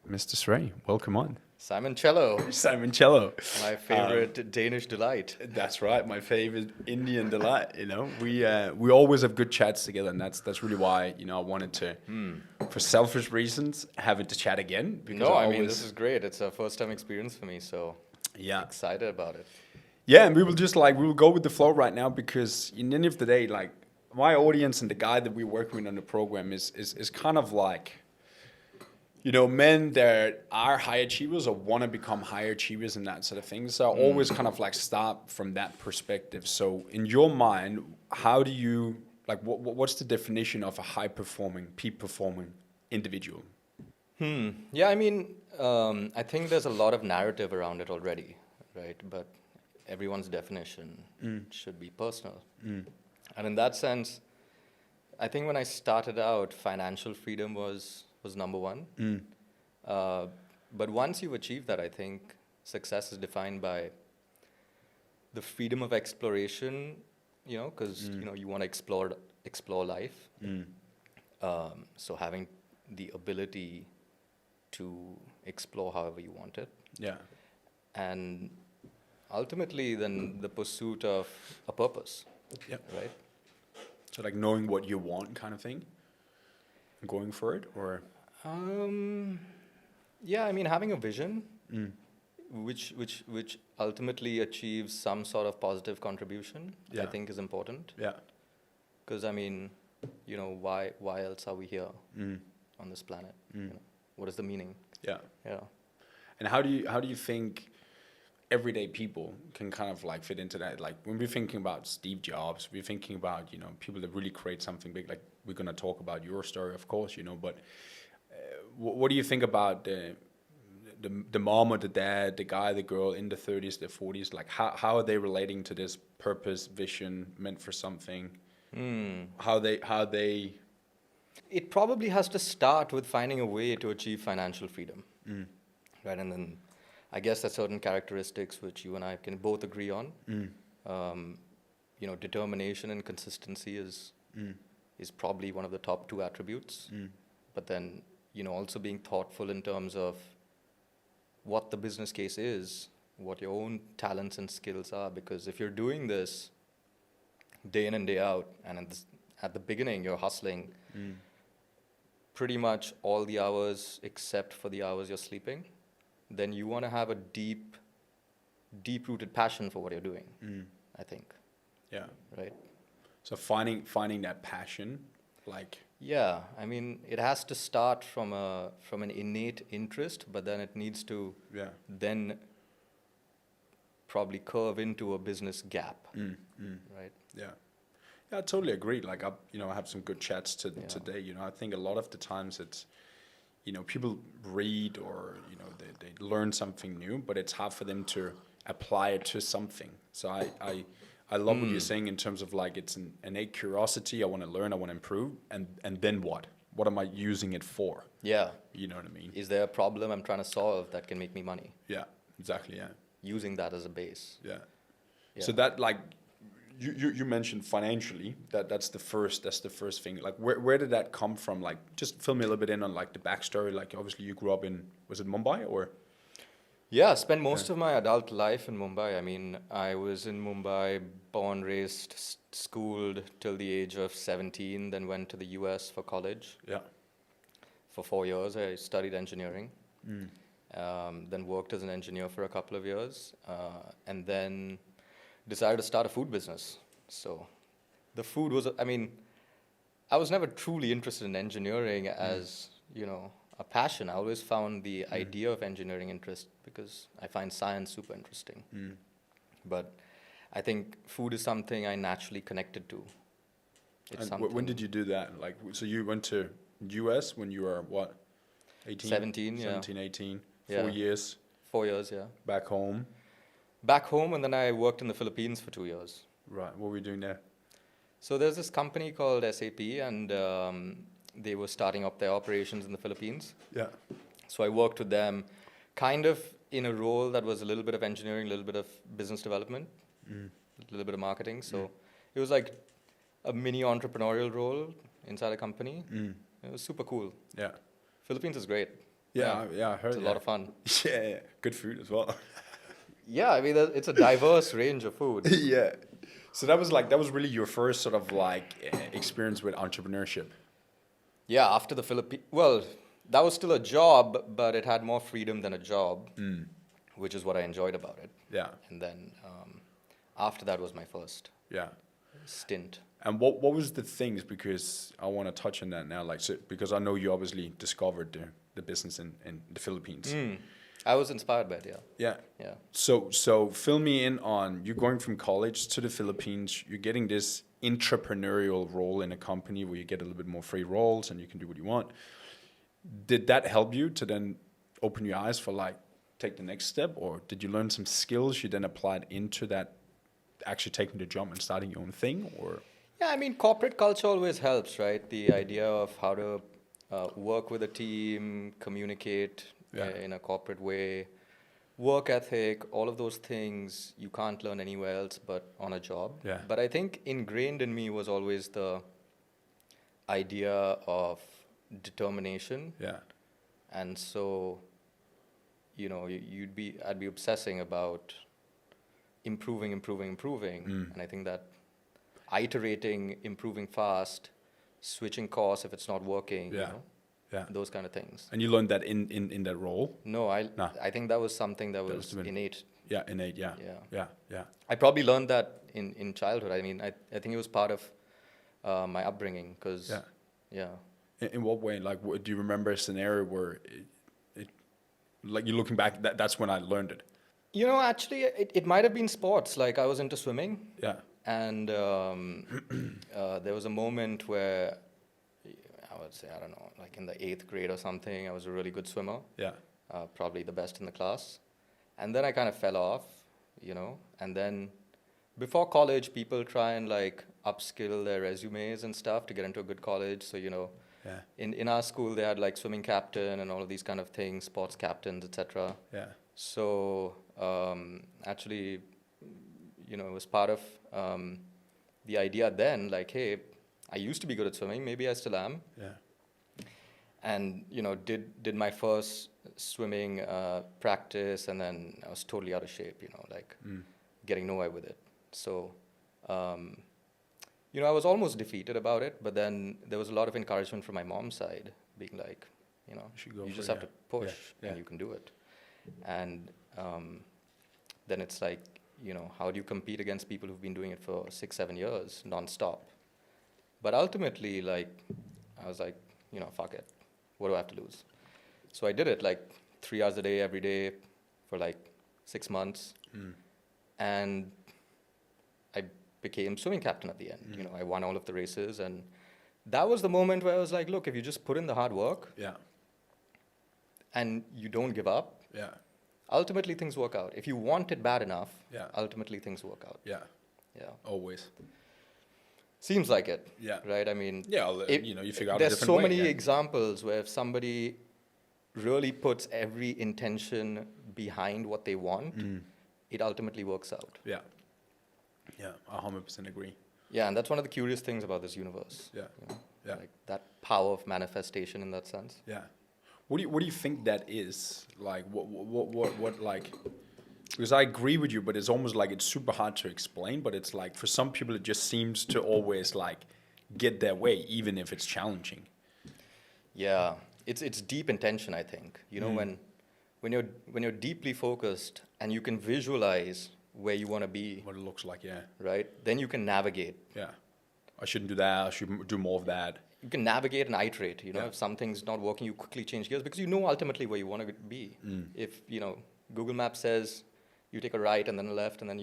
Mr. Shrey, welcome on. Simon Cello, Simon Cello. my favorite Danish delight. That's right, my favorite Indian delight. We always have good chats together, and that's really why I wanted to, for selfish reasons, have it to chat again. Because No, I mean, this is great. It's a first-time experience for me, so yeah, excited about it. yeah, and we will go with the flow right now because in the end of the day, like my audience and the guy that we're working with on the program is kind of like, men that are high achievers or want to become high achievers and that sort of thing. So I always kind of like start from that perspective. So in your mind, how do you, like, what's the definition of a high performing, peak performing individual? Yeah, I mean, I think there's a lot of narrative around it already, right? But everyone's definition should be personal. And in that sense, I think when I started out, financial freedom was number one. But once you've achieved that, I think success is defined by the freedom of exploration, because you want to explore life. So having the ability to explore however you want it. Yeah. And ultimately, then the pursuit of a purpose. Yep. Right? So like knowing what you want kind of thing? Going for it, or? Yeah, I mean, having a vision, which ultimately achieves some sort of positive contribution, I think is important. Yeah. Because I mean, why else are we here on this planet? What is the meaning? Yeah. Yeah. And how do you think everyday people can kind of like fit into that? Like when we're thinking about Steve Jobs, we're thinking about people that really create something big. Like we're gonna talk about your story, of course, but what do you think about the mom or the dad, the guy, the girl in the 30s, the 40s? Like how are they relating to this purpose, vision, meant for something? How they It probably has to start with finding a way to achieve financial freedom, right? And then I guess there's certain characteristics which you and I can both agree on. Determination and consistency is probably one of the top two attributes. But then, also being thoughtful in terms of what the business case is, what your own talents and skills are. Because if you're doing this day in and day out, and at the beginning you're hustling pretty much all the hours except for the hours you're sleeping, then you want to have a deep-rooted passion for what you're doing, I think. Yeah. Right? So finding that passion, like... Yeah, I mean, it has to start from an innate interest, but then it needs to then probably curve into a business gap, right? Yeah. Yeah, I totally agree. Like, I have some good chats today. I think a lot of the times it's, people read or, they learn something new, but it's hard for them to apply it to something. So I love what you're saying in terms of like it's an innate curiosity. I want to learn, I want to improve, and then what? What am I using it for? Yeah. You know what I mean? Is there a problem I'm trying to solve that can make me money? Yeah, exactly, yeah. Using that as a base. Yeah. So that like you mentioned financially, that's the first thing. Like where did that come from? Like just fill me a little bit in on like the backstory. Like obviously you grew up in, was it Mumbai or? Yeah, spent most of my adult life in Mumbai. I mean, I was in Mumbai, born, raised, schooled till the age of 17, then went to the US for college. Yeah. For 4 years, I studied engineering. Then worked as an engineer for a couple of years, and then decided to start a food business. So the food was, I was never truly interested in engineering as, a passion. I always found the idea of engineering interest because I find science super interesting. But I think food is something I naturally connected to. And when did you do that? Like, so you went to US when you were what? 18? 17, 17, 18, 4 Yeah. years. 4 years, yeah. Back home. Back home, and then I worked in the Philippines for 2 years. Right. What were you doing there? So there's this company called SAP, and they were starting up their operations in the Philippines. Yeah. So I worked with them kind of in a role that was a little bit of engineering, a little bit of business development, a little bit of marketing. So it was like a mini entrepreneurial role inside a company. It was super cool. Yeah. Philippines is great. Yeah, I heard. It's a lot of fun. Yeah, good food as well. Yeah, I mean, it's a diverse range of food. Yeah. So that was really your first sort of like experience with entrepreneurship. Yeah, after the Philippines, well, that was still a job, but it had more freedom than a job, which is what I enjoyed about it. Yeah. And then after that was my first Yeah. stint. And what was the things, because I want to touch on that now, like, so, because I know you obviously discovered the business in the Philippines. I was inspired by it, yeah. Yeah. Yeah. So fill me in on, you're going from college to the Philippines, you're getting this entrepreneurial role in a company where you get a little bit more free roles and you can do what you want. Did that help you to then open your eyes for like take the next step, or did you learn some skills you then applied into that, actually taking the jump and starting your own thing? Or Yeah, I mean, corporate culture always helps, right? The idea of how to work with a team, communicate in a corporate way, work ethic, all of those things you can't learn anywhere else but on a job. Yeah. But I think ingrained in me was always the idea of determination. yeah, And so, I'd be obsessing about improving. And I think that iterating, improving fast, switching course if it's not working, yeah, yeah. those kind of things. And you learned that in that role? No, No. I think that was something that was was been- innate. Yeah, innate. Yeah, Yeah. yeah, yeah. I probably learned that in childhood. I mean, I think it was part of my upbringing because, Yeah. yeah. In what way? Like, do you remember a scenario where like you're looking back, that's when I learned it? Actually, it might have been sports. Like, I was into swimming. Yeah, And there was a moment where I would say, I don't know, like in the 8th grade or something, I was a really good swimmer, yeah, probably the best in the class. And then I kind of fell off, and then before college, people try and like upskill their resumes and stuff to get into a good college. So, yeah, in our school, they had like swimming captain and all of these kind of things, sports captains, etc. yeah, So actually, it was part of the idea then, like, hey, I used to be good at swimming, maybe I still am. yeah, And, did my first swimming practice, and then I was totally out of shape, like getting nowhere with it. So, I was almost defeated about it, but then there was a lot of encouragement from my mom's side, being like, should go you for just it, have to yeah. push Yeah, and you can do it. And then it's like, how do you compete against people who've been doing it for 6-7 years nonstop? But ultimately, like, I was like, fuck it. What do I have to lose? So I did it like 3 hours a day, every day for like 6 months. And I became swimming captain at the end. I won all of the races. And that was the moment where I was like, look, if you just put in the hard work yeah, and you don't give up, yeah, ultimately things work out. If you want it bad enough, Yeah. ultimately things work out. yeah, Yeah. always. Seems like it. Yeah. Right? I mean, Yeah, well, you figure out a there's different so way, many yeah. examples where if somebody really puts every intention behind what they want, it ultimately works out. Yeah, yeah, I 100% agree. Yeah, and that's one of the curious things about this universe. Yeah, yeah. Like that power of manifestation in that sense. Yeah. What do you think that is? Like, what like, because I agree with you, but it's almost like it's super hard to explain, but it's like for some people it just seems to always like get their way, even if it's challenging. Yeah, it's deep intention, I think. When you're deeply focused and you can visualize where you want to be, What it looks like, yeah. right? Then you can navigate. Yeah. I shouldn't do that, I should do more of that. You can navigate and iterate. Yeah. If something's not working, you quickly change gears because you know ultimately where you want to be. If Google Maps says you take a right and then a left and then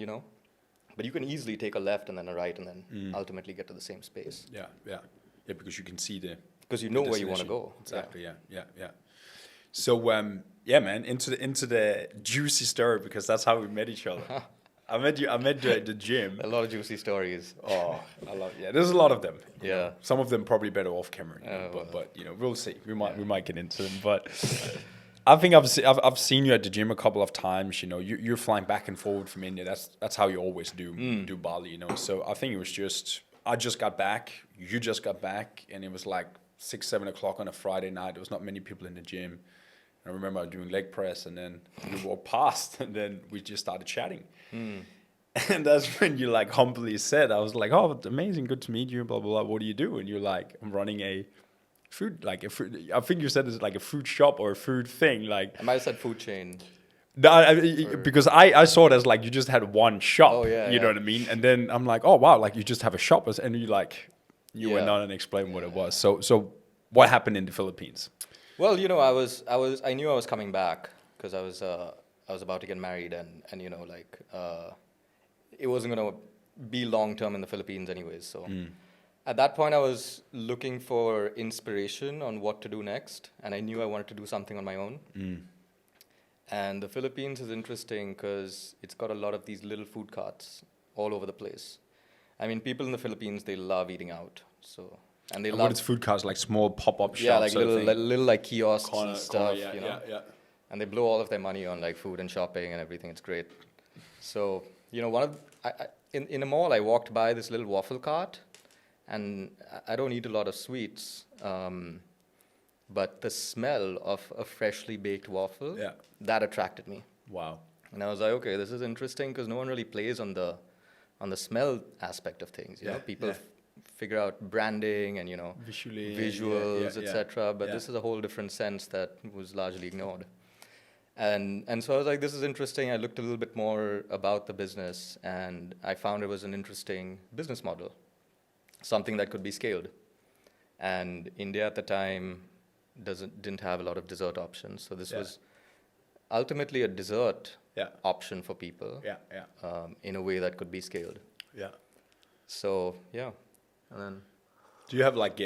but you can easily take a left and then a right and then ultimately get to the same space Yeah, yeah. Yeah, because you can see the because you know where you want to destination. go. Exactly, yeah. So yeah, man, into the juicy story, because that's how we met each other. I met you at the gym. A lot of juicy stories. Oh, I love. Yeah, there's a lot of them. Yeah. Some of them probably better off camera, Oh, but we'll see. We might get into them. But I think I've seen you at the gym a couple of times. You're flying back and forward from India. That's how you always do Bali. So I think it was I just got back. You just got back, and it was like 6-7 o'clock on a Friday night. There was not many people in the gym. I remember doing leg press, and then you walked past, and then we just started chatting. And that's when you like humbly said, I was like, "Oh, it's amazing, good to meet you, blah blah blah. What do you do?" And you're like, "I'm running a food, like a food. I think you said it's like a food shop or a food thing, like." I might have said food chain. No, because I saw it as like you just had one shop, Oh, yeah, you know yeah. what I mean? And then I'm like, oh wow, like you just have a shop, and you like you went Yeah. on and explained what it was. So what happened in the Philippines? Well, I knew I was coming back because I was about to get married, and it wasn't gonna be long term in the Philippines anyways. So at that point, I was looking for inspiration on what to do next, and I knew I wanted to do something on my own. And the Philippines is interesting because it's got a lot of these little food carts all over the place. I mean, people in the Philippines, they love eating out. So, and they And love, what is food cars like small pop-up shops? yeah, like sort of little, thing? little like kiosks Corner- and stuff, corner, you know. yeah. And they blow all of their money on like food and shopping and everything. It's great. So, in a mall, I walked by this little waffle cart, and I don't eat a lot of sweets. But the smell of a freshly baked waffle, Yeah. that attracted me. Wow. And I was like, okay, this is interesting because no one really plays on the smell aspect of things. You know, people figure out branding and Visually, visuals, yeah. etc. But this is a whole different sense that was largely ignored. And so I was like, this is interesting. I looked a little bit more about the business, and I found it was an interesting business model, something that could be scaled. And India at the time didn't have a lot of dessert options, so this was ultimately a dessert option for people in a way that could be scaled. Yeah. So yeah, and then Do you have like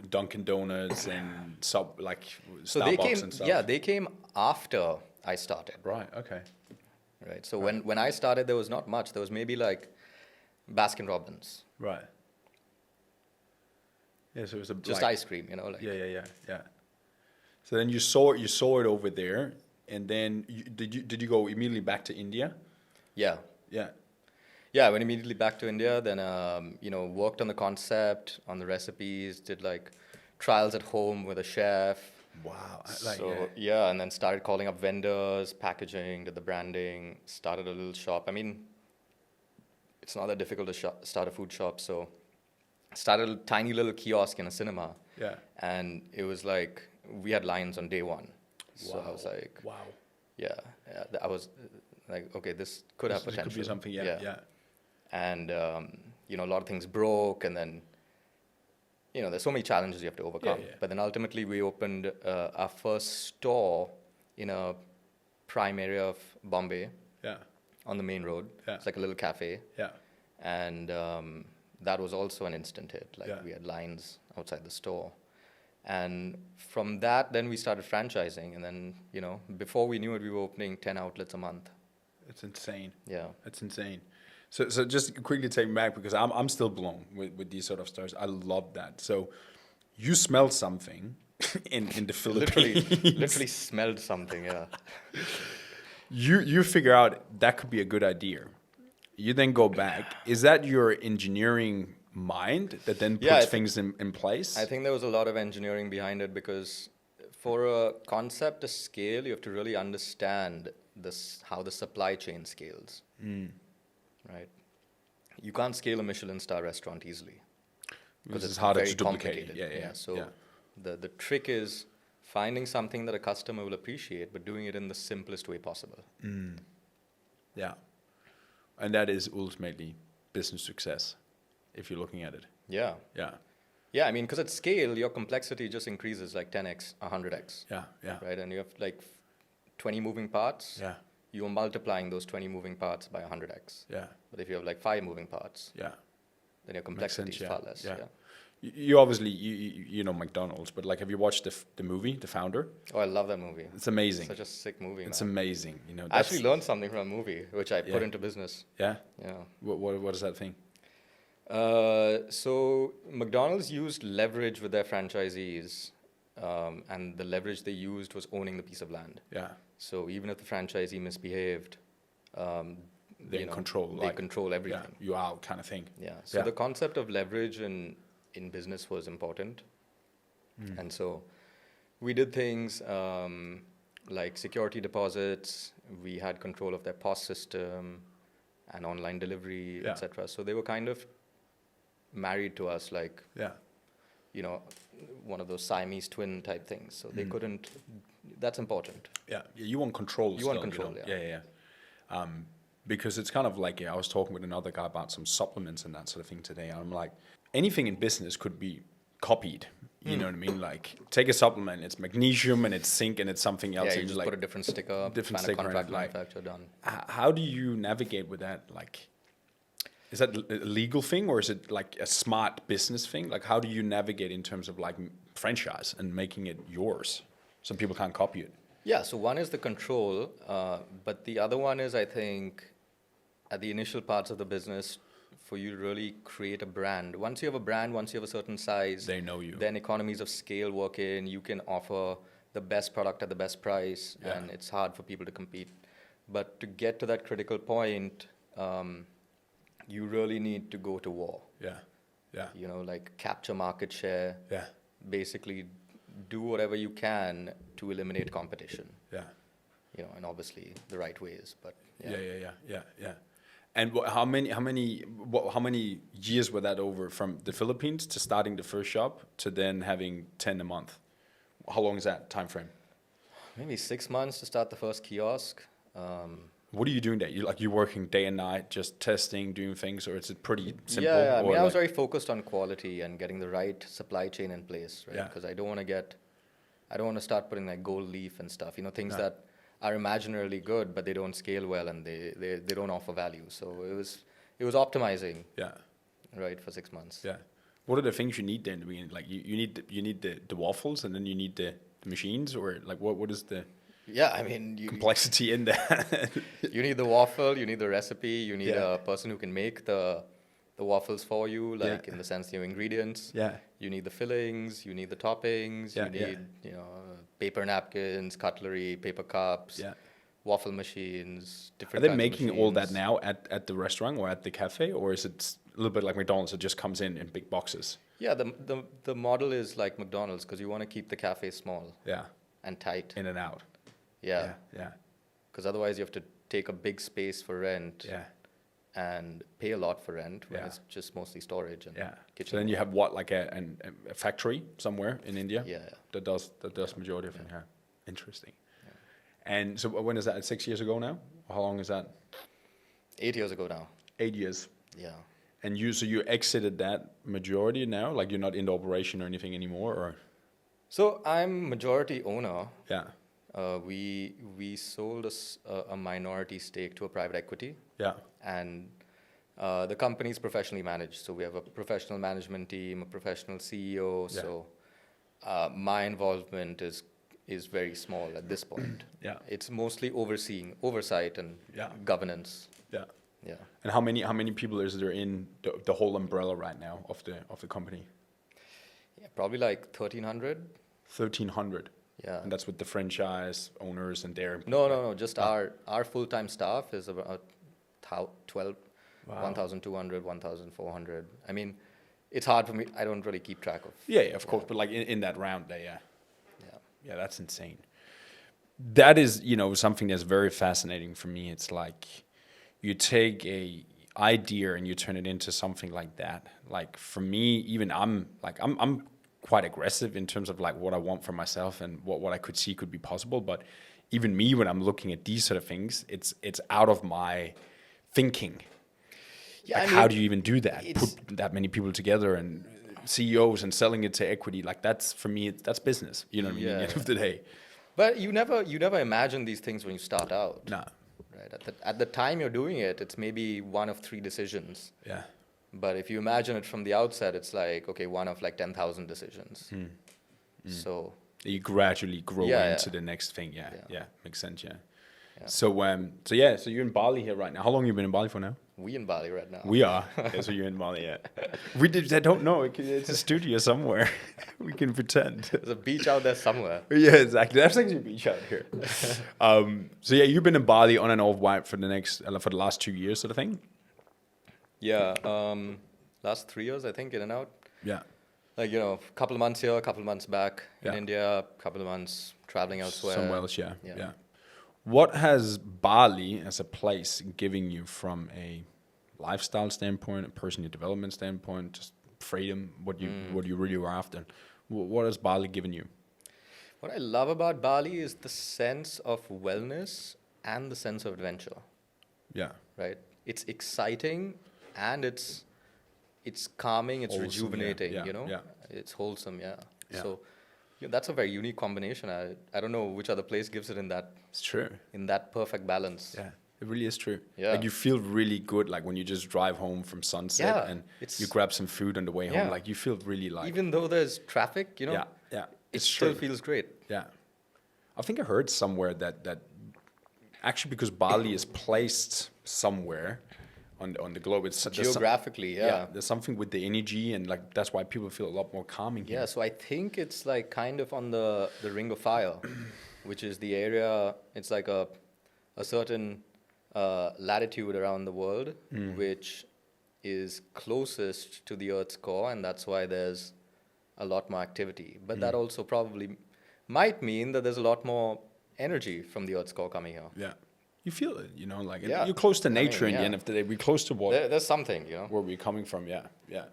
Dunkin' Donuts and so Starbucks they came. and stuff? Yeah, they came after I started. Right. Okay. Right. So when I started, there was not much. There was maybe like Baskin Robbins, Right. Yeah. So it was just ice cream, like. Yeah. So then you saw it over there, and then did you go immediately back to India? Yeah. Yeah. Yeah, I went immediately back to India, then, worked on the concept, on the recipes, did like trials at home with a chef. Wow. And then started calling up vendors, packaging, did the branding, started a little shop. I mean, it's not that difficult to start a food shop, so started a tiny little kiosk in a cinema. Yeah. And it was like, we had lines on day one. So I was like, wow. yeah, I was like, okay, this could have potential. Could be something, yeah. And, a lot of things broke, and then, there's so many challenges you have to overcome. Yeah. But then ultimately we opened our first store in a prime area of Bombay. Yeah. On the main road. Yeah. It's like a little cafe. Yeah. And that was also an instant hit. Like, we had lines outside the store. And from that, then we started franchising. And then, before we knew it, we were opening 10 outlets a month. It's insane. Yeah. It's insane. So just quickly take me back, because I'm still blown with these sort of stories. I love that. So you smelled something in the Philippines. Literally smelled something, yeah. You figure out that could be a good idea. You then go back. Is that your engineering mind that then puts things in place? I think there was a lot of engineering behind it, because for a concept to scale, you have to really understand how the supply chain scales. Right? You can't scale a Michelin star restaurant easily, because it's harder to duplicate. So the trick is finding something that a customer will appreciate, but doing it in the simplest way possible. Yeah. And that is ultimately business success, if you're looking at it. Yeah. I mean, because at scale, your complexity just increases like 10x, 100x. Yeah. Right? And you have like 20 moving parts. Yeah. You are multiplying those 20 moving parts by 100x. Yeah. But if you have like 5 moving parts, yeah, then your complexity is far less. Yeah. You obviously you know McDonald's, but like, have you watched the movie, The Founder? Oh, I love that movie. It's amazing. Such a sick movie. It's man. amazing. I actually learned something from a movie, which I put into business. Yeah. Yeah. What is that thing? So McDonald's used leverage with their franchisees, and the leverage they used was owning the piece of land. Yeah. So even if the franchisee misbehaved, they control everything. Yeah, you out kind of thing. Yeah. So the concept of leverage in business was important, and so we did things. like security deposits. We had control of their POS system and online delivery, Yeah. etc. So they were kind of married to us, like, Yeah. you know, one of those Siamese twin type things. So they Mm. couldn't. That's important. Yeah. You want control. You want still, control, know? yeah. Yeah. Because it's kind of like, I was talking with another guy about some supplements and that sort of thing today. And I'm like, anything in business could be copied. You know what I mean? Like, take a supplement, it's magnesium and it's zinc and it's something else. Yeah, and you just like, put a different sticker, different find sticker a and contract like- manufacturer, done. How do you navigate with that? Like, is that a legal thing or is it like a smart business thing? Like, how do you navigate in terms of like franchise and making it yours so people can't copy it? Yeah, so one is the control, but the other one is, I think, at the initial parts of the business, for you to really create a brand. Once you have a brand, once you have a certain size, They know you. then economies of scale work in. You can offer the best product at the best price, Yeah. and it's hard for people to compete. But to get to that critical point, you really need to go to war. Yeah. Yeah. You know, like capture market share, Yeah. basically do whatever you can to eliminate competition. Yeah. You know, and obviously the right ways, but Yeah. And how many years were that over from the Philippines to starting the first shop to then having 10 a month? How long is that time frame? maybe 6 months to start the first kiosk. What are you doing there? You working day and night, just testing, doing things, or is it pretty simple? Yeah, I or mean, I was like- very focused on quality and getting the right supply chain in place, right? Yeah. Because I don't want to start putting like gold leaf and stuff, you know, things No. that are imaginarily good, but they don't scale well and they don't offer value. So it was optimizing, Yeah, right, for 6 months. yeah. What are the things you need then? Like you need the waffles, and then you need the machines, or like what is the Yeah, I mean, complexity in that? you need the waffle, you need the recipe, you need Yeah. a person who can make the waffles for you, like Yeah. in the sense, you know, ingredients. Yeah, You need the fillings, you need the toppings, Yeah, you yeah. need, you know, paper napkins, cutlery, paper cups, yeah. waffle machines, Are different they kinds of making all that machines. now at the restaurant or at the cafe, or is it a little bit like McDonald's? It just comes in big boxes. Yeah, the model is like McDonald's because you want to keep the cafe small Yeah, and tight. in and out. Yeah, yeah, because otherwise you have to take a big space for rent yeah, and pay a lot for rent when Yeah. it's just mostly storage and yeah. kitchen. So then you have what, like a factory somewhere in India Yeah. that does majority of it. Yeah, interesting. And so when is that? 6 years ago now? How long is that? 8 years ago now. 8 years. Yeah. And you exited that majority now? Like you're not into operation or anything anymore, or? So I'm majority owner. Yeah, We sold a minority stake to a private equity, yeah, and the company is professionally managed. So we have a professional management team, a professional CEO. Yeah. So my involvement is very small at this point. yeah, It's mostly oversight and Yeah. governance. yeah. Yeah. And how many people is there in the whole umbrella right now of the company? Yeah, probably like 1,300. 1,300. Yeah. And that's with the franchise owners and their. No. Just our full-time staff is about 12, Wow. 1,200, 1,400. I mean, it's hard for me. I don't really keep track of. Yeah, of course. But like in that round there, yeah. Yeah. Yeah, that's insane. That is, something that's very fascinating for me. It's like you take a idea and you turn it into something like that. Like for me, even I'm quite aggressive in terms of like what I want for myself and what I could see could be possible. But even me, when I'm looking at these sort of things, it's out of my thinking. Yeah, Like, I how mean, do you even do that? it's- Put that many people together and CEOs and selling it to equity. Like that's, for me, that's business. You know what I mean? At the end of the day. But you never imagine these things when you start out. No. Right. At the time you're doing it, it's maybe one of 3 decisions. Yeah. But if you imagine it from the outset, it's like, okay, one of like 10,000 decisions. So You gradually grow Yeah, into yeah. the next thing. Yeah. Yeah. Yeah. Makes sense. Yeah. Yeah. So you're in Bali here right now. How long have you been in Bali for now? we in Bali right now. We are. Yeah, so you're in Bali. Yeah. I don't know. It's a studio somewhere. We can pretend. There's a beach out there somewhere. Yeah, exactly. There's actually a beach out here. So yeah, you've been in Bali on and off for the last 2 years, sort of thing. Yeah. Last 3 years, I think, in and out. Yeah. like, a couple of months here, a couple of months back in Yeah. India, a couple of months traveling elsewhere. Somewhere else, yeah. Yeah. Yeah. What has Bali as a place giving you from a lifestyle standpoint, a personal development standpoint, just freedom, what you really were after? What has Bali given you? What I love about Bali is the sense of wellness and the sense of adventure, Yeah. right? It's exciting and it's calming, it's Wholesome, yeah, rejuvenating, yeah, yeah. It's wholesome, yeah. Yeah. So that's a very unique combination. I don't know which other place gives it in It's true. that perfect balance. Yeah. It really is true. Yeah. Like you feel really good, like when you just drive home from sunset Yeah, and it's- you grab some food on the way home, Yeah. like you feel really like Even though there's traffic, yeah, yeah. it It's still true. feels great. Yeah. I think I heard somewhere that actually because Bali is placed somewhere on the globe, it's there's some- Geographically, yeah. there's something with the energy and like that's why people feel a lot more calming here. Yeah, so I think it's like kind of on the Ring of Fire, which is the area, it's like a certain latitude around the world, which is closest to the Earth's core, and that's why there's a lot more activity. But that also probably might mean that there's a lot more energy from the Earth's core coming here. Yeah. You feel it, you know, like Yeah. you're close to I mean, nature in the yeah. end of the day. We're close to what There's something, where we're coming from, yeah. Yeah.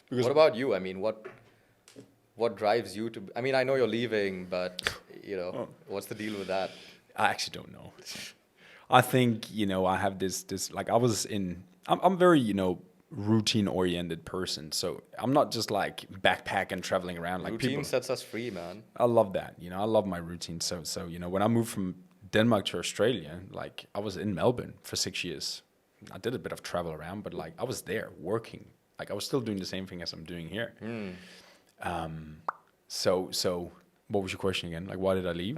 Because What about you? I mean, what drives you to? I mean, I know you're leaving, but what's the deal with that? I actually don't know. I think, I have this like I'm very, routine oriented person. So I'm not just like backpacking traveling around like Routine people. sets us free, man. I love that. I love my routine. So when I moved from Denmark to Australia, like I was in Melbourne for 6 years. I did a bit of travel around, but like I was there working. Like I was still doing the same thing as I'm doing here. So what was your question again? Like why did I leave?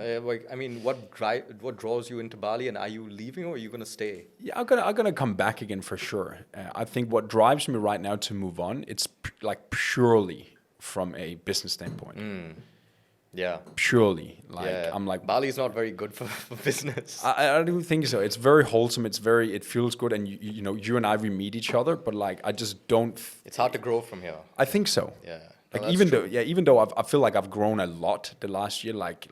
I mean, what draws you into Bali, and are you leaving or are you gonna stay? Yeah, I'm gonna come back again for sure. I think what drives me right now to move on, it's like purely from a business standpoint. Yeah. Purely, like Yeah. I'm like Bali is not very good for business. I don't think so. It's very wholesome. It feels good, and you and I we meet each other, but like I just don't. It's hard to grow from here. I think so. Yeah. Like No, that's even true. though even though I feel like I've grown a lot the last year, like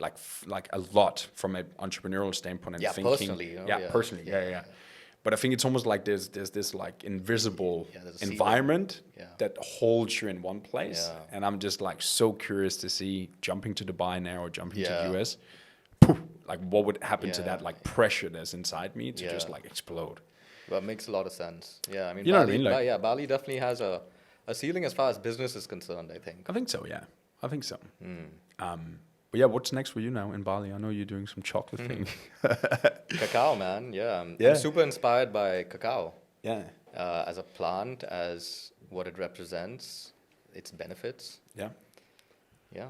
a lot from an entrepreneurial standpoint and Yeah, thinking. personally, Yeah, yeah. personally. Yeah. But I think it's almost like there's this like invisible Yeah, there's a ceiling. environment Yeah. that holds you in one place, Yeah. and I'm just like so curious to see jumping to Dubai now or jumping to Yeah. the US. Poof, like what would happen to Yeah. that like pressure that's inside me to just Yeah. like explode? Well, it makes a lot of sense. Yeah, I mean, You know what I Bali, mean? Like- yeah, Bali definitely has a ceiling as far as business is concerned, I think. I think so. Yeah, I think so. But yeah, what's next for you now in Bali? I know you're doing some chocolate thing. Cacao, man. Yeah, I'm Yeah. super inspired by cacao Yeah. as a plant, as what it represents, its benefits. Yeah. Yeah.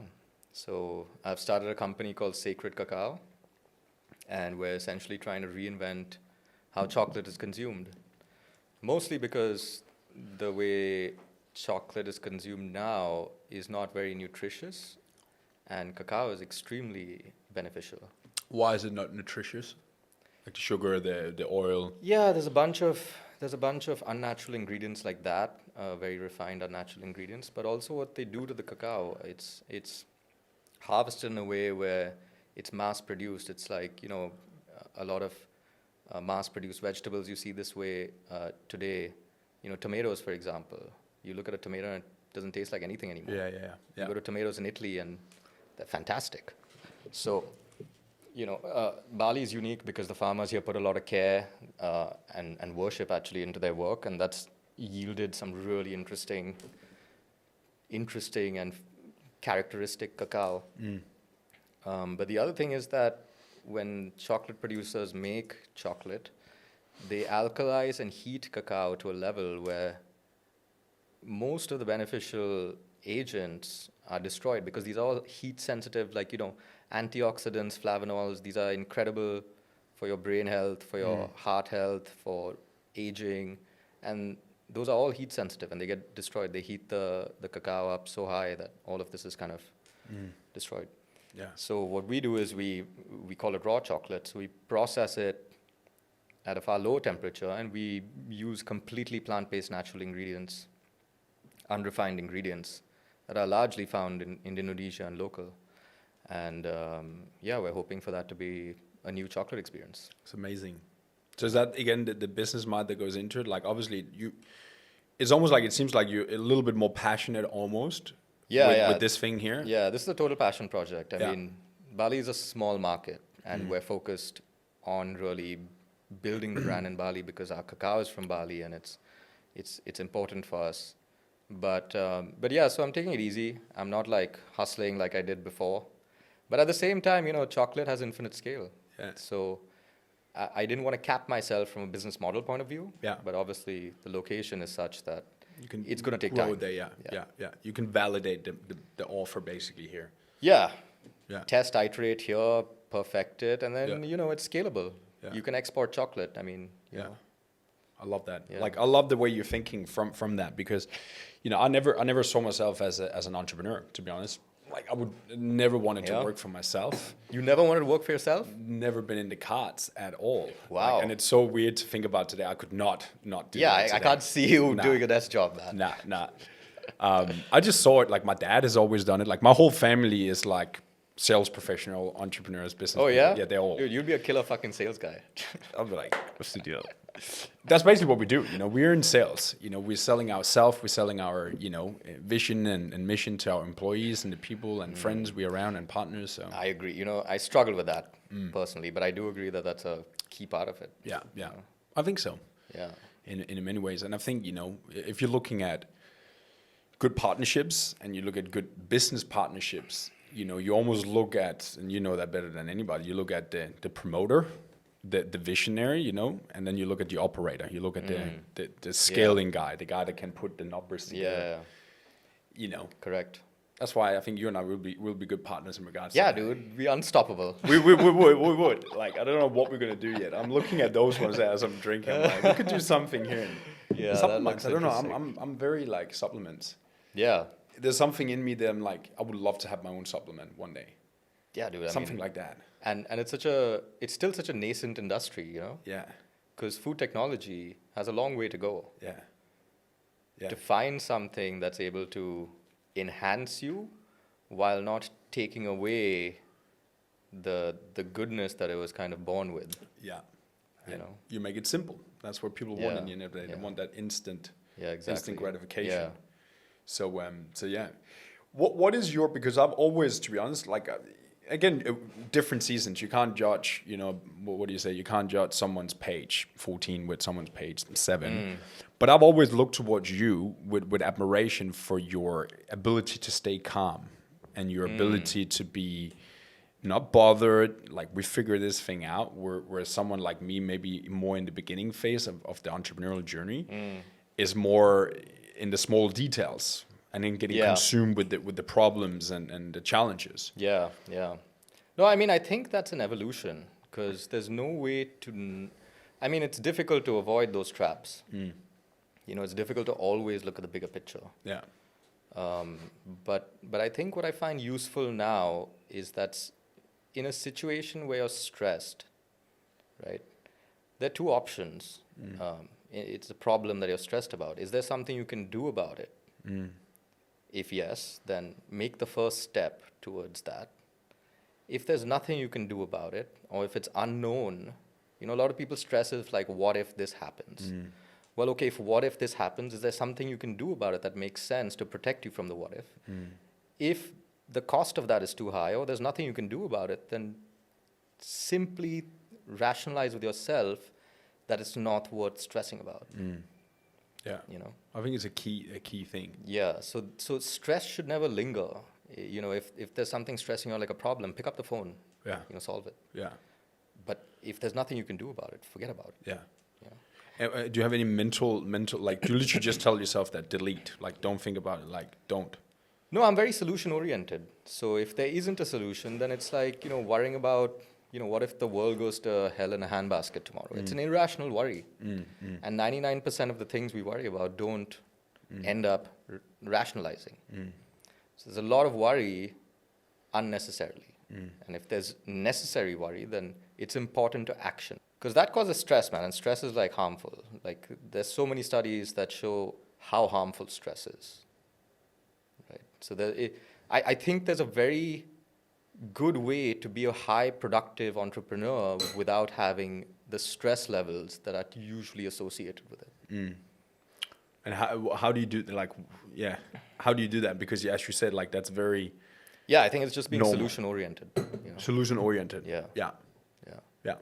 So I've started a company called Sacred Cacao, and we're essentially trying to reinvent how chocolate is consumed. Mostly because the way chocolate is consumed now is not very nutritious, and cacao is extremely beneficial. Why is it not nutritious? Like the sugar, the oil. Yeah, there's a bunch of unnatural ingredients like that, very refined unnatural ingredients. But also, what they do to the cacao, it's harvested in a way where it's mass produced. It's like a lot of mass produced vegetables you see this way today. Tomatoes, for example. You look at a tomato and it doesn't taste like anything anymore. Yeah. You go to tomatoes in Italy and they're fantastic. So, Bali is unique because the farmers here put a lot of care and worship actually into their work, and that's yielded some really interesting and characteristic cacao. But the other thing is that when chocolate producers make chocolate, they alkalize and heat cacao to a level where most of the beneficial agents are destroyed because these are all heat sensitive, like antioxidants, flavonols. These are incredible for your brain health, for your heart health, for aging, and those are all heat sensitive and they get destroyed. They heat the cacao up so high that all of this is kind of destroyed. Yeah. So what we do is we call it raw chocolate. So we process it at a far lower temperature, and we use completely plant-based natural ingredients, unrefined ingredients, that are largely found in Indonesia and local. And yeah, we're hoping for that to be a new chocolate experience. It's amazing. So is that again the business mind that goes into it? Like obviously it's almost like it seems like you're a little bit more passionate almost Yeah, with, yeah. with this thing here. Yeah, this is a total passion project. I Yeah. mean, Bali is a small market, and we're focused on really building the brand in Bali because our cacao is from Bali, and it's important for us. But yeah, so I'm taking it easy. I'm not like hustling like I did before. But at the same time, chocolate has infinite scale. Yeah. So I didn't want to cap myself from a business model point of view. Yeah. But obviously, the location is such that You can it's going to take grow time. there, yeah. You can validate the offer basically here. Yeah. Yeah. Test, iterate here, perfect it, and then, Yeah. it's scalable. Yeah. You can export chocolate. I mean, you Yeah. know. I love that. Yeah. Like I love the way you're thinking from that because, I never saw myself as an entrepreneur, to be honest. Like I would never wanted to Yeah. work for myself. You never wanted to work for yourself? Never been in the cards at all. Wow. Like, and it's so weird to think about today. I could not do Yeah, that I today. can't see you Nah. doing a desk job, man. Nah. I just saw it. Like my dad has always done it. Like my whole family is like sales professional, entrepreneurs, business. Oh, people. yeah? Yeah, they're all. Dude, you'd be a killer fucking sales guy. I'll be like, what's the deal? That's basically what we do. We're in sales. We're selling ourselves. We're selling our, vision and mission to our employees and the people and friends we're around and partners. So I agree. I struggle with that personally, but I do agree that that's a key part of it. yeah. I think so. Yeah. In many ways. And I think, if you're looking at good partnerships and you look at good business partnerships, you almost look at, and you know that better than anybody, you look at the promoter, the visionary, and then you look at the operator. You look at the scaling guy, the guy that can put the numbers together. Yeah. Correct. That's why I think you and I will be good partners in regards Yeah, to that. dude, we're unstoppable. We would. Like, I don't know what we're going to do yet. I'm looking at those ones as I'm drinking. I'm like, we could do something here. Yeah, that Supplements. looks I don't know. interesting. I'm very like supplements. Yeah. There's something in me that I'm like, I would love to have my own supplement one day. Yeah, dude. Something like that. And it's still such a nascent industry, Yeah. because food technology has a long way to go. Yeah. Yeah. To find something that's able to enhance you while not taking away the goodness that it was kind of born with. Yeah. You And know? you make it simple. That's what people want Yeah. in the end of the day. They Yeah. want that instant Yeah, exactly. gratification. Yeah. So yeah. What is your, because I've always, to be honest, like, again, different seasons. You can't judge, what do you say? You can't judge someone's page 14 with someone's page 7. But I've always looked towards you with admiration for your ability to stay calm and your ability to be not bothered, like we figure this thing out, where someone like me, maybe more in the beginning phase of the entrepreneurial journey, is more in the small details and then getting consumed with the problems and the challenges. Yeah. No, I mean, I think that's an evolution because there's no way to. I mean, it's difficult to avoid those traps. It's difficult to always look at the bigger picture. Yeah. But I think what I find useful now is that in a situation where you're stressed, right? There are two options. It's a problem that you're stressed about. Is there something you can do about it? If yes, then make the first step towards that. If there's nothing you can do about it, or if it's unknown, a lot of people stress is like, what if this happens? Well, okay, if what if this happens, is there something you can do about it that makes sense to protect you from the what if? If the cost of that is too high, or there's nothing you can do about it, then simply rationalize with yourself that it's not worth stressing about. Yeah. I think it's a key thing. Yeah, so stress should never linger. If there's something stressing you out like a problem, pick up the phone. Yeah. Solve it. Yeah. But if there's nothing you can do about it, forget about it. Yeah. Yeah. Do you have any mental, like, do you literally just tell yourself that delete, like, don't think about it, like, don't? No, I'm very solution oriented. So if there isn't a solution, then it's like, worrying about, what if the world goes to hell in a handbasket tomorrow? It's an irrational worry. And 99% of the things we worry about don't end up rationalizing. So there's a lot of worry unnecessarily. And if there's necessary worry, then it's important to action. Because that causes stress, man, and stress is like harmful. Like there's so many studies that show how harmful stress is. Right? So I think there's a very good way to be a high productive entrepreneur without having the stress levels that are usually associated with it. And how do you do, like, yeah, how do you do that? Because as you said, like, that's very Yeah, I think it's just being normal. solution oriented. Solution oriented. Yeah. Yeah. Yeah. Yeah.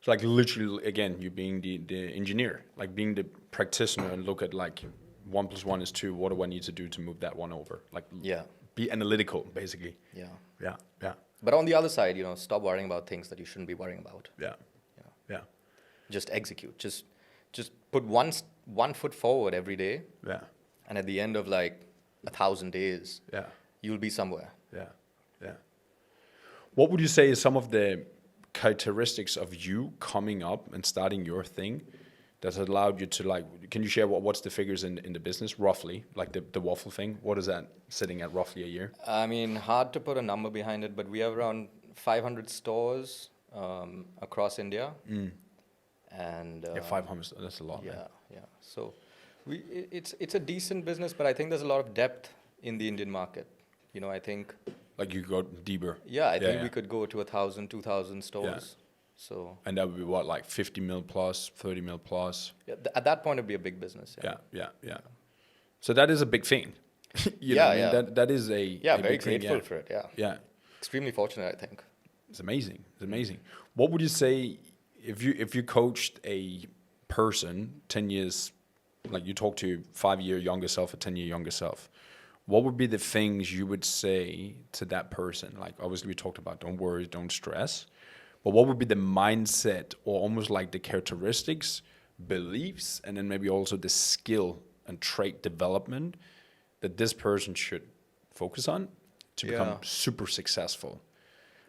So like literally, again, you being the engineer, like being the practitioner and look at like 1 + 1 is 2. What do I need to do to move that one over? Like, Yeah. be analytical, basically. Yeah. Yeah. Yeah. But on the other side, stop worrying about things that you shouldn't be worrying about. Yeah. Yeah. Yeah. Just execute. Just put one foot forward every day, Yeah. and at the end of like 1,000 days, Yeah. you'll be somewhere. Yeah. Yeah. What would you say is some of the characteristics of you coming up and starting your thing that's allowed you to, like, can you share what's the figures in the business roughly, like the waffle thing? What is that sitting at roughly a year? I mean, hard to put a number behind it, but we have around 500 stores across India. And Yeah, 500, that's a lot. yeah, Man. yeah. So it's a decent business, but I think there's a lot of depth in the Indian market. I think. Like you go deeper. Yeah, I think we could go to 1,000, 2,000 stores. Yeah. So. And that would be what, like 50 mil plus, 30 mil plus? Yeah, at that point, it'd be a big business. Yeah. So that is a big thing. you know what I mean? That is a very big thing, grateful for it. Yeah. Yeah. Extremely fortunate, I think. It's amazing. It's amazing. What would you say if you coached a person 10 years, like you talk to 5-year younger self or 10-year younger self, what would be the things you would say to that person? Like, obviously we talked about don't worry, don't stress, but what would be the mindset or almost like the characteristics, beliefs, and then maybe also the skill and trait development that this person should focus on to become super successful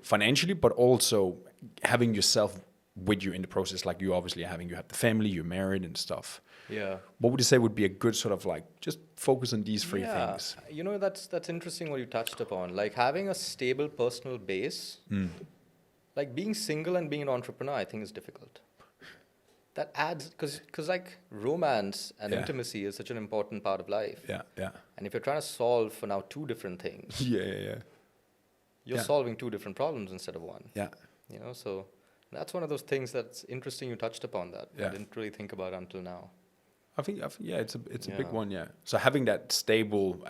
financially, but also having yourself with you in the process, like you obviously you have the family, you're married and stuff. Yeah. What would you say would be a good sort of like, just focus on these 3 things? That's interesting what you touched upon. Like having a stable personal base, like being single and being an entrepreneur, I think is difficult. That adds, because like romance and intimacy is such an important part of life. Yeah. And if you're trying to solve for now 2 different things, you're solving 2 different problems instead of one. Yeah. So that's one of those things that's interesting you touched upon that. I didn't really think about until now. I think it's a big one, yeah. So having that stable,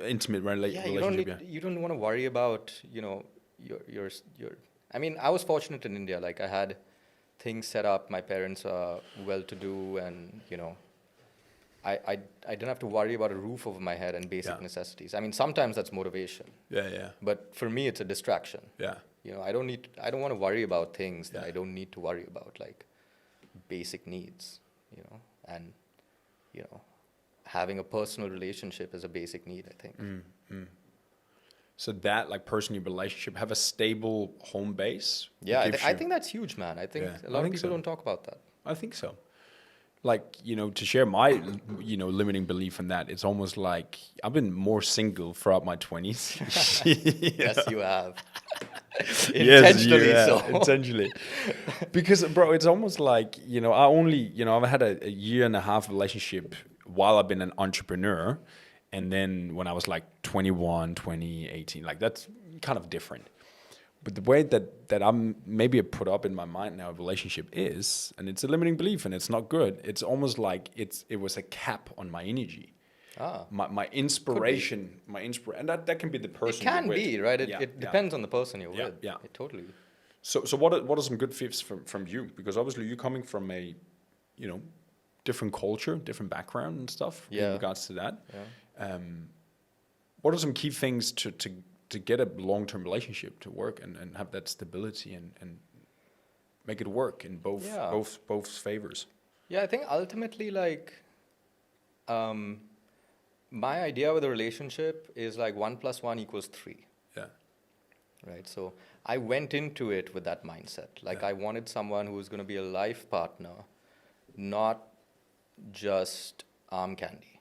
intimate relationship, you don't want to worry about, your. I mean, I was fortunate in India. Like I had things set up. My parents are well-to-do, and I didn't have to worry about a roof over my head and basic necessities. I mean, sometimes that's motivation. Yeah. But for me, it's a distraction. Yeah. I don't want to worry about things that I don't need to worry about, like basic needs. And having a personal relationship is a basic need, I think. So that, like, personal relationship, have a stable home base. Yeah, I think that's huge, man. I think a lot of people don't talk about that. I think so. Like, to share my, limiting belief in that, it's almost like I've been more single throughout my 20s. Yes, you have. Intentionally so. Intentionally. Because, bro, it's almost like, I only, I've had a 1.5 year relationship while I've been an entrepreneur. And then when I was like 21, 20, 18, like that's kind of different. But the way that I'm maybe put up in my mind now, a relationship is, and it's a limiting belief and it's not good. It's almost like it was a cap on my energy. My inspiration, and that can be the person. It can be, right? It depends on the person you're with. Yeah, Totally. So what are some good tips from you? Because obviously you're coming from a, different culture, different background and stuff in regards to that. Yeah. What are some key things to get a long-term relationship to work and have that stability and make it work in both favors? Yeah, I think ultimately, like, my idea with a relationship is like 1 + 1 = 3. Yeah. Right. So I went into it with that mindset. Like I wanted someone who was going to be a life partner, not just arm candy.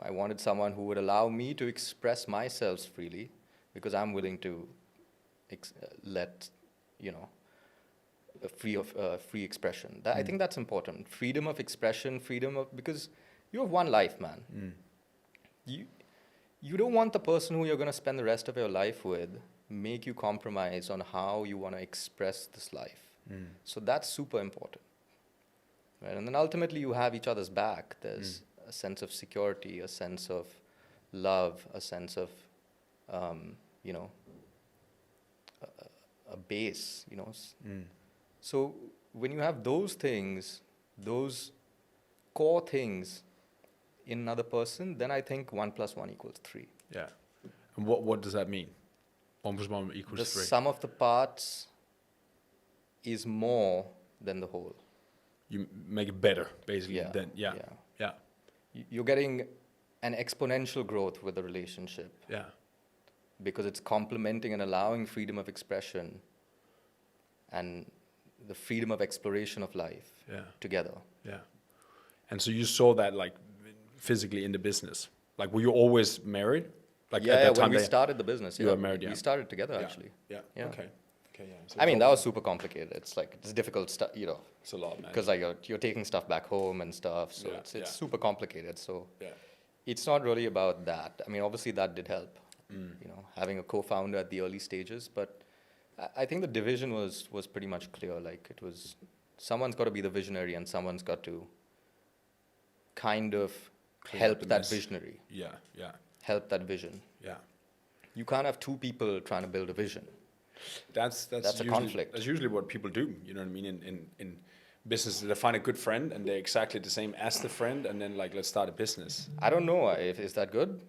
I wanted someone who would allow me to express myself freely, because I'm willing to let, a free expression. I think that's important. Freedom of expression, because you have one life, man. you don't want the person who you're going to spend the rest of your life with make you compromise on how you want to express this life. So that's super important. Right? And then ultimately you have each other's back. There's a sense of security, a sense of love, a sense of, you know, a base, you know. So when you have those things, those core things in another person, then I think 1 + 1 = 3. Yeah. And what does that mean? 1 + 1 = The 3. sum of the parts is more than the whole. You make it better, basically. Yeah. Then, yeah. You're getting an exponential growth with the relationship Yeah. because it's complementing and allowing freedom of expression and the freedom of exploration of life together. Yeah. And so you saw that like physically in the business. Like, were you always married? Like at that time when we started the business, you were married, we started together actually. Yeah. Yeah. Okay. Yeah. So I mean, that was super complicated. It's like, it's difficult stuff, you know, it's a lot, man. because like you're taking stuff back home and stuff, so it's super complicated. So it's not really about that. I mean, obviously that did help, you know, having a co-founder at the early stages, but I think the division was pretty much clear. Like, it was, someone's got to be the visionary and someone's got to kind of help that visionary. Yeah. Help that vision. Yeah. You can't have two people trying to build a vision. That's a conflict. That's usually what people do. You know what I mean? In business, they find a good friend and they're exactly the same as the friend, and then like, let's start a business. I don't know if is that good.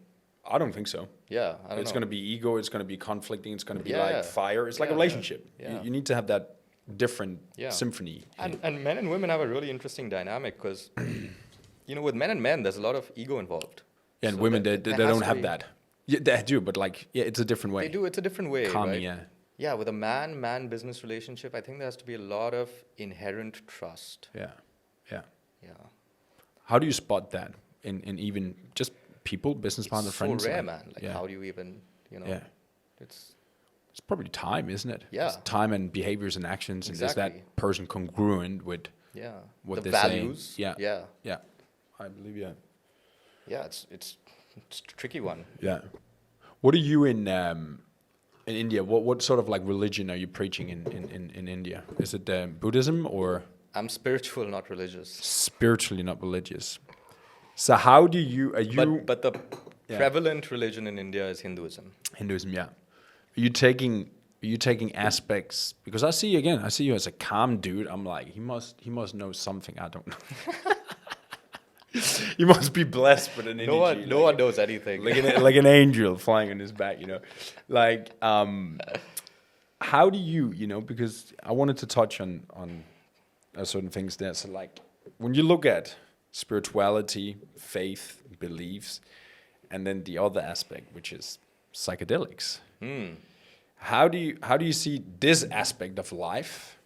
I don't think so. Yeah, I don't It's know. going to be ego. It's going to be conflicting. It's going to be Yeah. like fire. It's like a relationship. Yeah. You need to have that different symphony. And men and women have a really interesting dynamic because, you know, with men and men, there's a lot of ego involved. Yeah, and So women, there they has don't to have be- that. Yeah, they do, but like, it's a different way. They do. It's a different way, Calming, right? yeah. Yeah, with a man business relationship, I think there has to be a lot of inherent trust. Yeah. Yeah. How do you spot that in even just people, business partner, It's friends? so rare, like- man. Like, how do you even, you know? Yeah. It's It's probably time, isn't it? Yeah. It's time and behaviors and actions. And is Exactly. that person congruent with what the they're saying? values. Yeah. Yeah. Yeah. I believe, Yeah. It's a tricky one. Yeah. What are you in India? What sort of like religion are you preaching in India? Is it Buddhism or I'm spiritual, not religious. spiritually not religious? So how do you, are you But the prevalent religion in India is Hinduism. Hinduism? Yeah. Are you taking aspects, because I see you as a calm dude. I'm like, he must know something I don't know. You must be blessed with an energy. No one knows anything. like an angel flying on his back, you know. Like, how do you know, because I wanted to touch on certain things there. So like, when you look at spirituality, faith, beliefs, and then the other aspect, which is psychedelics, how do you see this aspect of life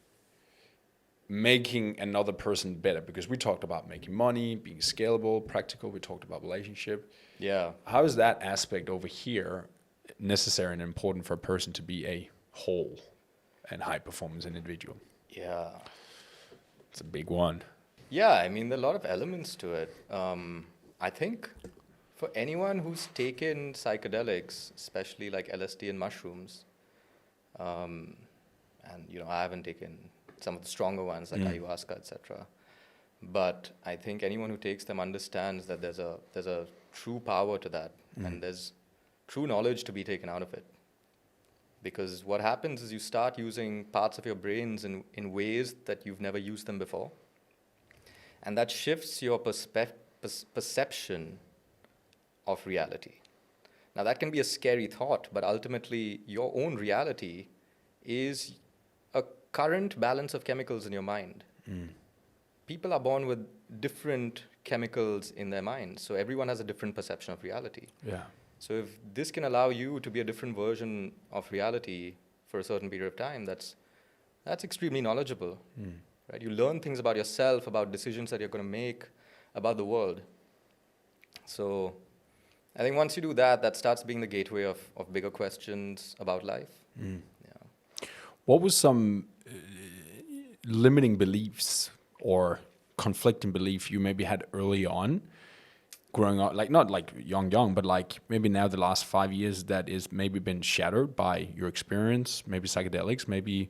making another person better? Because we talked about making money, being scalable, practical. We talked about relationship. Yeah. How is that aspect over here necessary and important for a person to be a whole and high performance individual? Yeah. It's a big one. Yeah, I mean, there are a lot of elements to it. I think for anyone who's taken psychedelics, especially like LSD and mushrooms, and, you know, I haven't taken some of the stronger ones like ayahuasca, etc. But I think anyone who takes them understands that there's a true power to that, and there's true knowledge to be taken out of it. Because what happens is you start using parts of your brains in ways that you've never used them before. And that shifts your perception of reality. Now, that can be a scary thought, but ultimately, your own reality is a current balance of chemicals in your mind. People are born with different chemicals in their mind, so everyone has a different perception of reality. Yeah. So if this can allow you to be a different version of reality for a certain period of time, that's extremely knowledgeable. Right? You learn things about yourself, about decisions that you're going to make, about the world. So I think once you do that, that starts being the gateway of bigger questions about life. Yeah. What was some limiting beliefs or conflicting belief you maybe had early on growing up, like not like young, but like maybe now the last 5 years that is maybe been shattered by your experience, maybe psychedelics, maybe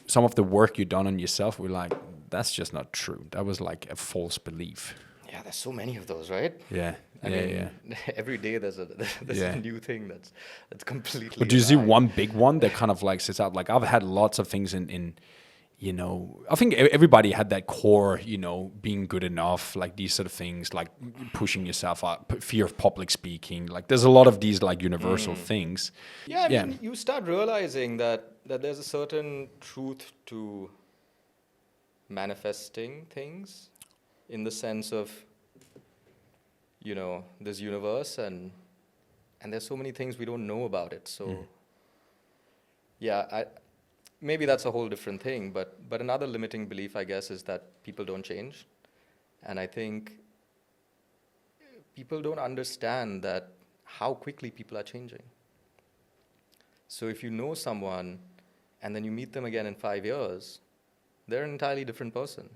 some of the work you've done on yourself, we're like, that's just not true. That was like a false belief. Yeah, there's so many of those, right? Yeah. I mean, every day there's Yeah. a new thing that's completely. But do you see lie. one big one that kind of like sits out? Like I've had lots of things in you know, I think everybody had that core, you know, being good enough, like these sort of things, like pushing yourself up, fear of public speaking. Like there's a lot of these like universal things. Yeah, I mean, you start realizing that there's a certain truth to manifesting things, in the sense of, you know, this universe, and there's so many things we don't know about it. So, yeah, maybe that's a whole different thing. But another limiting belief, I guess, is that people don't change, and I think people don't understand that how quickly people are changing. So if you know someone, and then you meet them again in 5 years, they're an entirely different person.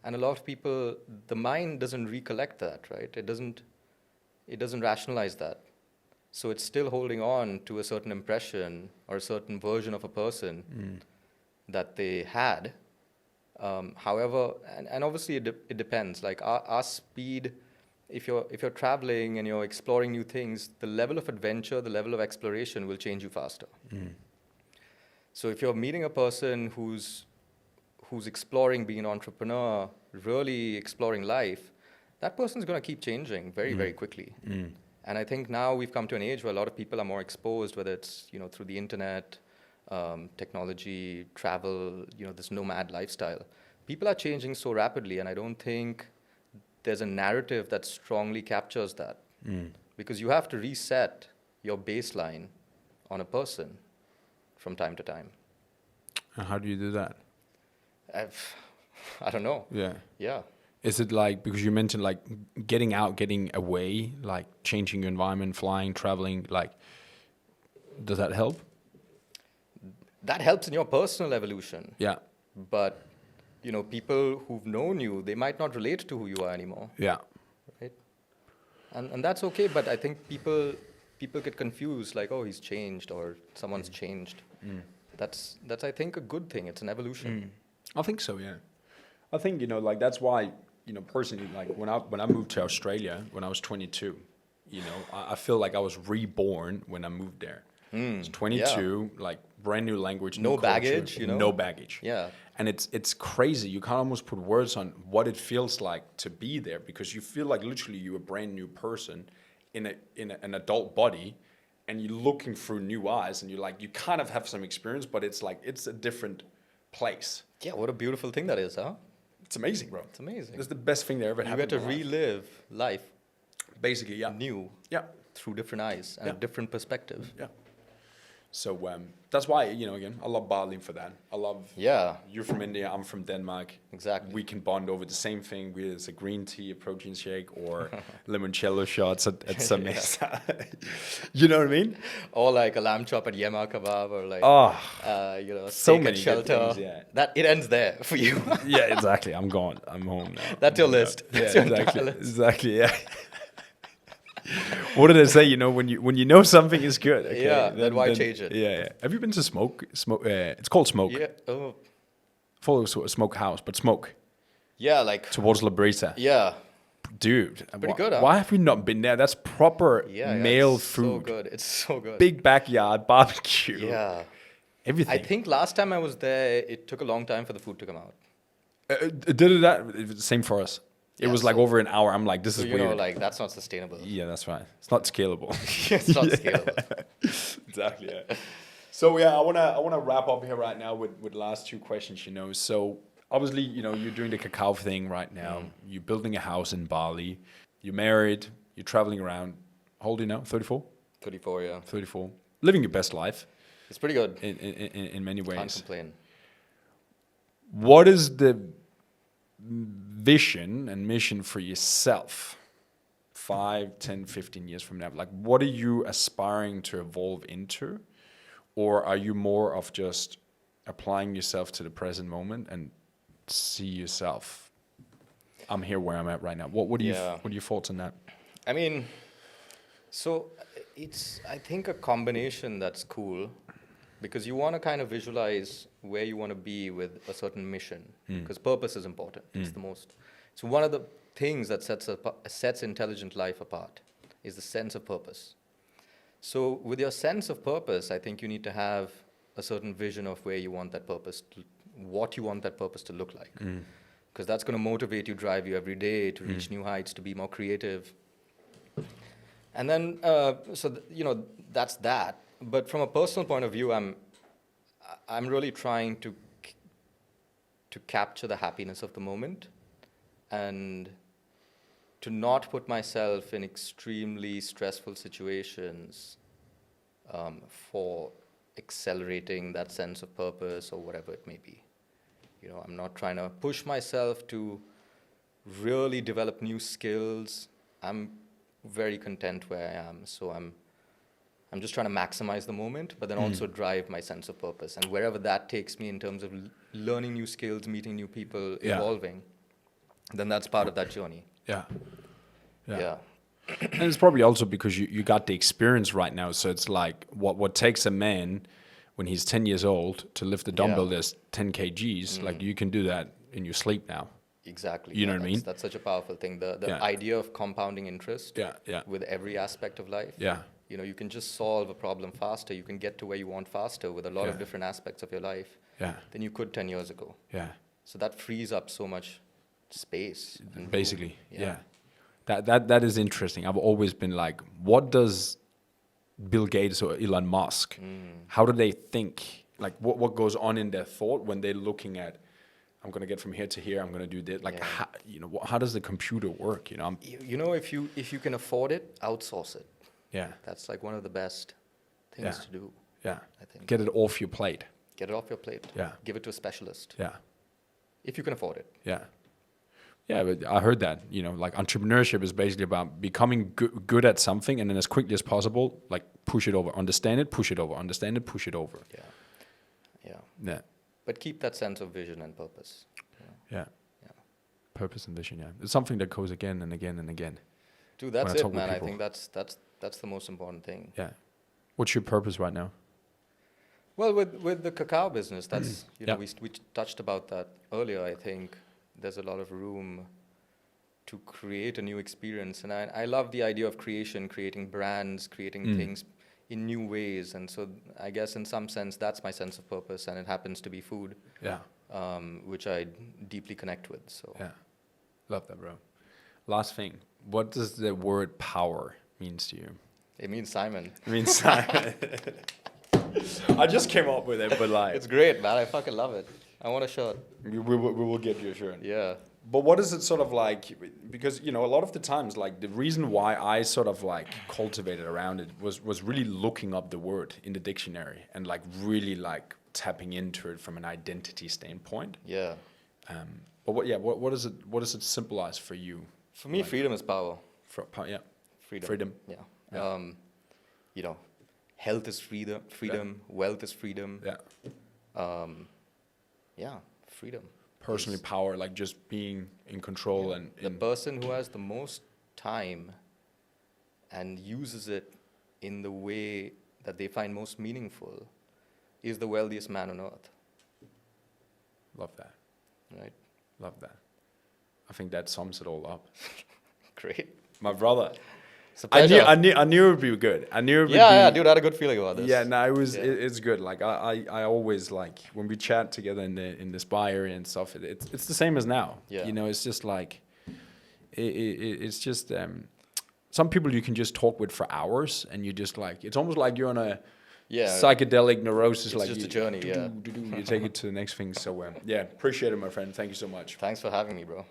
And a lot of people, the mind doesn't recollect that, right? It doesn't rationalize that. So it's still holding on to a certain impression or a certain version of a person that they had. However, and obviously it depends. Like our speed, if you're traveling and you're exploring new things, the level of adventure, the level of exploration will change you faster. So if you're meeting a person who's exploring being an entrepreneur, really exploring life, that person's going to keep changing very, very quickly. And I think now we've come to an age where a lot of people are more exposed, whether it's, you know, through the internet, technology, travel, you know, this nomad lifestyle. People are changing so rapidly, and I don't think there's a narrative that strongly captures that. Because you have to reset your baseline on a person from time to time. And how do you do that? I don't know. Yeah. Yeah. Is it like, because you mentioned like getting out, getting away, like changing your environment, flying, traveling, like, does that help? That helps in your personal evolution. Yeah. But, you know, people who've known you, they might not relate to who you are anymore. Yeah. Right? And that's okay, but I think people get confused, like, oh, he's changed, or someone's changed. That's I think a good thing. It's an evolution. I think so, yeah. I think, you know, like that's why, you know, personally, like when I moved to Australia when I was 22, you know, I feel like I was reborn when I moved there. I was 22, like brand new language, No new culture, baggage, you know? no baggage. Yeah. And it's crazy. You can't almost put words on what it feels like to be there, because you feel like literally you're a brand new person in an adult body, and you're looking through new eyes, and you're like, you kind of have some experience, but it's like it's a different place. Yeah, what a beautiful thing that is, huh? It's amazing, bro. It's amazing. It's the best thing that ever You happened. get to in my life. relive life Basically, yeah. new Yeah. through different eyes and a Yeah. different perspective. Yeah. So that's why, you know, again, I love Bali for that. I love, Yeah, you're from India, I'm from Denmark. exactly. We can bond over the same thing, whether it's a green tea, a protein shake, or limoncello shots at some You know what I mean? Or like a lamb chop at Yema Kebab, or like, you know, so steak at many good shelter. things, yeah. That it ends there for you. Yeah, exactly. I'm gone. I'm home now. That's your list. Yeah, That's your exactly. entire list. Exactly. Yeah. What did I say? You know, when you know something is good. Okay, Yeah, then why change it? Yeah, yeah. Have you been to Smoke? It's called Smoke. Yeah. Oh. Follow Smoke House, but Smoke Yeah, like. towards La Brisa. Yeah. Dude, Pretty good, huh? Why have we not been there? That's proper Yeah. male it's food. So good. It's so good. Big backyard barbecue. Yeah. Everything. I think last time I was there, it took a long time for the food to come out. It was the same for us. It Yeah, was like so- over an hour. I'm like, this So is you weird. know, like that's not sustainable. Yeah, that's right. It's not scalable. It's not scalable. Exactly. Yeah. So yeah, I wanna wrap up here right now with last two questions. You know, so obviously, you know, you're doing the cacao thing right now. You're building a house in Bali. You're married. You're traveling around. How old are you now? 34. 34, yeah. 34. Living your best life It's pretty good. in many ways. Can't complain. What is the vision and mission for yourself 5, 10, 15 years from now? Like, what are you aspiring to evolve into? Or are you more of just applying yourself to the present moment and see yourself I'm here where I'm at right now. What are your thoughts on that? I mean, so it's, I think, a combination that's cool, because you want to kind of visualize where you want to be with a certain mission, because purpose is important. It's one of the things that sets intelligent life apart, is the sense of purpose. So with your sense of purpose, I think you need to have a certain vision of where you want that purpose what you want that purpose to look like. Because that's going to motivate you, drive you every day to reach new heights, to be more creative. And then, that's that. But from a personal point of view, I'm really trying to capture the happiness of the moment, and to not put myself in extremely stressful situations for accelerating that sense of purpose or whatever it may be. I'm not trying to push myself to really develop new skills. I'm very content where I am, so I'm just trying to maximize the moment, but then also drive my sense of purpose. And wherever that takes me in terms of learning new skills, meeting new people, evolving, then that's part of that journey. Yeah. Yeah. And it's probably also because you got the experience right now. So it's like what takes a man when he's 10 years old to lift the dumbbell that's 10 kgs, like you can do that in your sleep now. Exactly. You know what I mean? That's such a powerful thing. The idea of compounding interest with every aspect of life. Yeah. You can just solve a problem faster. You can get to where you want faster with a lot of different aspects of your life than you could 10 years ago. Yeah. So that frees up so much space. And basically, room. That is interesting. I've always been like, what does Bill Gates or Elon Musk, how do they think? Like, what goes on in their thought when they're looking at, I'm going to get from here to here, I'm going to do this. Like, how does the computer work? If you can afford it, outsource it. Yeah. That's like one of the best things to do. Yeah. I think. Get it off your plate. Get it off your plate. Yeah. Give it to a specialist. Yeah. If you can afford it. Yeah. Yeah, but I heard that, like entrepreneurship is basically about becoming good at something, and then as quickly as possible, like push it over, understand it, push it over, understand it, push it over. Yeah. But keep that sense of vision and purpose. Yeah. Purpose and vision, It's something that goes again and again and again. Dude, that's it, man. I think that's the most important thing. Yeah. What's your purpose right now? Well, with the cacao business, that's, we touched about that earlier. I think there's a lot of room to create a new experience. And I love the idea of creating brands, creating things in new ways. And so I guess in some sense, that's my sense of purpose. And it happens to be food, which I deeply connect with. So yeah, love that, bro. Last thing, what does the word power means to you? It means Simon. It means Simon. I just came up with it, but like... It's great, man. I fucking love it. I want a shirt. We will get you a shirt. Yeah. But what is it sort of like, because, a lot of the times, like, the reason why I sort of, like, cultivated around it was really looking up the word in the dictionary and, like, really, like, tapping into it from an identity standpoint. Yeah. But what does it symbolize for you? For me, like, freedom is power. Freedom. Yeah. Health is freedom. Wealth is freedom. Yeah. Freedom. Personally, power, like just being in control and the person who has the most time and uses it in the way that they find most meaningful is the wealthiest man on earth. Love that. Right. Love that. I think that sums it all up. Great. My brother. I knew it would be good. I knew it would be... Yeah, dude, I had a good feeling about this. Yeah, no, it's good. Like I always like when we chat together in this bar area and stuff. It's the same as now. Yeah. It's just like it's just some people you can just talk with for hours, and you just like it's almost like you're on a psychedelic neurosis. It's like just a journey. You take it to the next thing. So appreciate it, my friend. Thank you so much. Thanks for having me, bro.